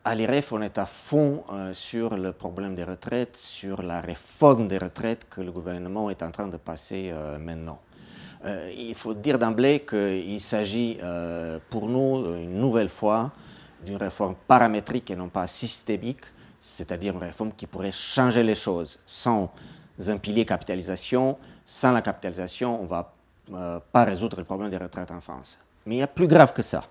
À l'IREF, on est à fond sur le problème des retraites, sur la réforme des retraites que le gouvernement est en train de passer maintenant. Il faut dire d'emblée qu'il s'agit pour nous, une nouvelle fois, d'une réforme paramétrique et non pas systémique, c'est-à-dire une réforme qui pourrait changer les choses. Sans un pilier capitalisation, sans la capitalisation, on ne va pas résoudre le problème des retraites en France. Mais il y a plus grave que ça.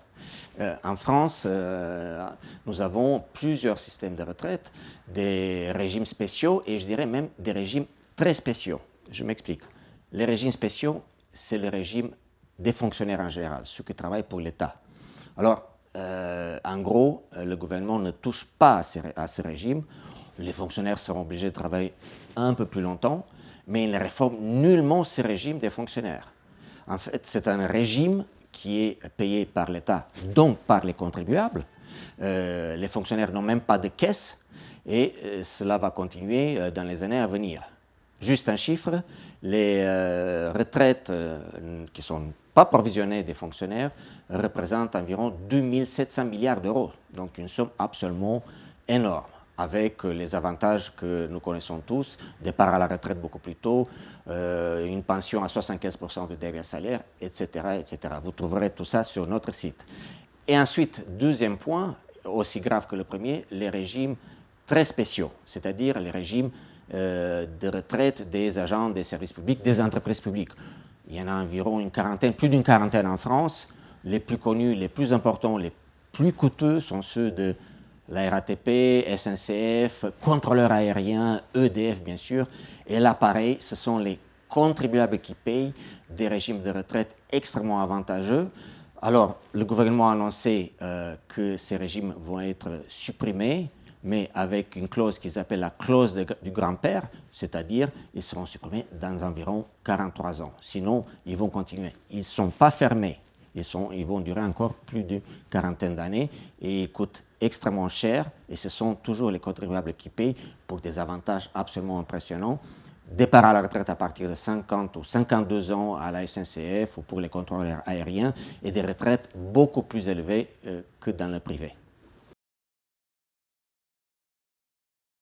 En France, nous avons plusieurs systèmes de retraite, des régimes spéciaux et je dirais même des régimes très spéciaux. Je m'explique. Les régimes spéciaux, c'est le régime des fonctionnaires en général, ceux qui travaillent pour l'État. Alors, en gros, le gouvernement ne touche pas à ce régime. Les fonctionnaires seront obligés de travailler un peu plus longtemps, mais il ne réforme nullement ce régime des fonctionnaires. En fait, c'est un régime qui est payé par l'État, donc par les contribuables. Les fonctionnaires n'ont même pas de caisse et cela va continuer dans les années à venir. Juste un chiffre, les retraites qui ne sont pas provisionnées des fonctionnaires représentent environ 2700 milliards d'euros, donc une somme absolument énorme, avec les avantages que nous connaissons tous, départ à la retraite beaucoup plus tôt, une pension à 75% de dernier salaire, etc., etc. Vous trouverez tout ça sur notre site. Et ensuite, deuxième point, aussi grave que le premier, les régimes très spéciaux, c'est-à-dire les régimes de retraite des agents des services publics, des entreprises publiques. Il y en a environ une quarantaine, plus d'une quarantaine en France. Les plus connus, les plus importants, les plus coûteux sont ceux de la RATP, SNCF, contrôleurs aériens, EDF bien sûr. Et là, pareil, ce sont les contribuables qui payent des régimes de retraite extrêmement avantageux. Alors, le gouvernement a annoncé que ces régimes vont être supprimés, mais avec une clause qu'ils appellent la clause du grand-père, c'est-à-dire ils seront supprimés dans environ 43 ans. Sinon, ils vont continuer. Ils ne sont pas fermés. Ils vont durer encore plus d'une quarantaine d'années et ils coûtent extrêmement cher et ce sont toujours les contribuables qui payent pour des avantages absolument impressionnants. Départ à la retraite à partir de 50 ou 52 ans à la SNCF ou pour les contrôleurs aériens et des retraites beaucoup plus élevées que dans le privé.